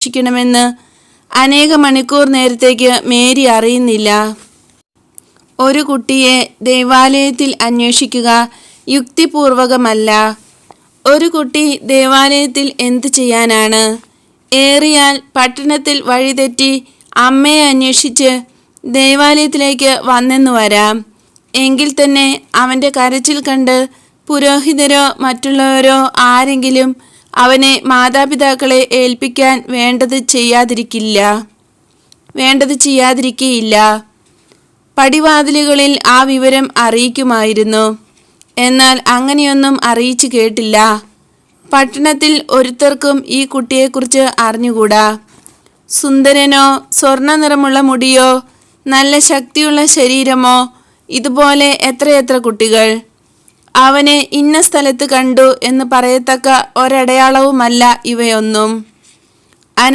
അന്വേഷിക്കണമെന്ന് അനേക മണിക്കൂർ നേരത്തേക്ക് മേരി അറിയുന്നില്ല. ഒരു കുട്ടിയെ ദേവാലയത്തിൽ അന്വേഷിക്കുക യുക്തിപൂർവകമല്ല. ഒരു കുട്ടി ദേവാലയത്തിൽ എന്തു ചെയ്യാനാണ്? ഏറിയാൽ പട്ടണത്തിൽ വഴിതെറ്റി അമ്മയെ അന്വേഷിച്ച് ദേവാലയത്തിലേക്ക് വന്നെന്നു വരാം. എങ്കിൽ തന്നെ അവൻ്റെ കരച്ചിൽ കണ്ട് പുരോഹിതരോ മറ്റുള്ളവരോ ആരെങ്കിലും അവനെ മാതാപിതാക്കളെ ഏൽപ്പിക്കാൻ വേണ്ടത് ചെയ്യാതിരിക്കയില്ല. പടിവാതിലുകളിൽ ആ വിവരം അറിയിക്കുമായിരുന്നു. എന്നാൽ അങ്ങനെയൊന്നും അറിയിച്ചു കേട്ടില്ല. പട്ടണത്തിൽ ഒരുത്തർക്കും ഈ കുട്ടിയെക്കുറിച്ച് അറിഞ്ഞുകൂടാ. സുന്ദരനോ, സ്വർണ്ണ നിറമുള്ള മുടിയോ, നല്ല ശക്തിയുള്ള ശരീരമോ, ഇതുപോലെ എത്രയെത്ര കുട്ടികൾ. അവനെ ഇന്ന സ്ഥലത്ത് കണ്ടു എന്ന് പറയത്തക്ക ഒരടയാളവുമല്ല ഇവയൊന്നും.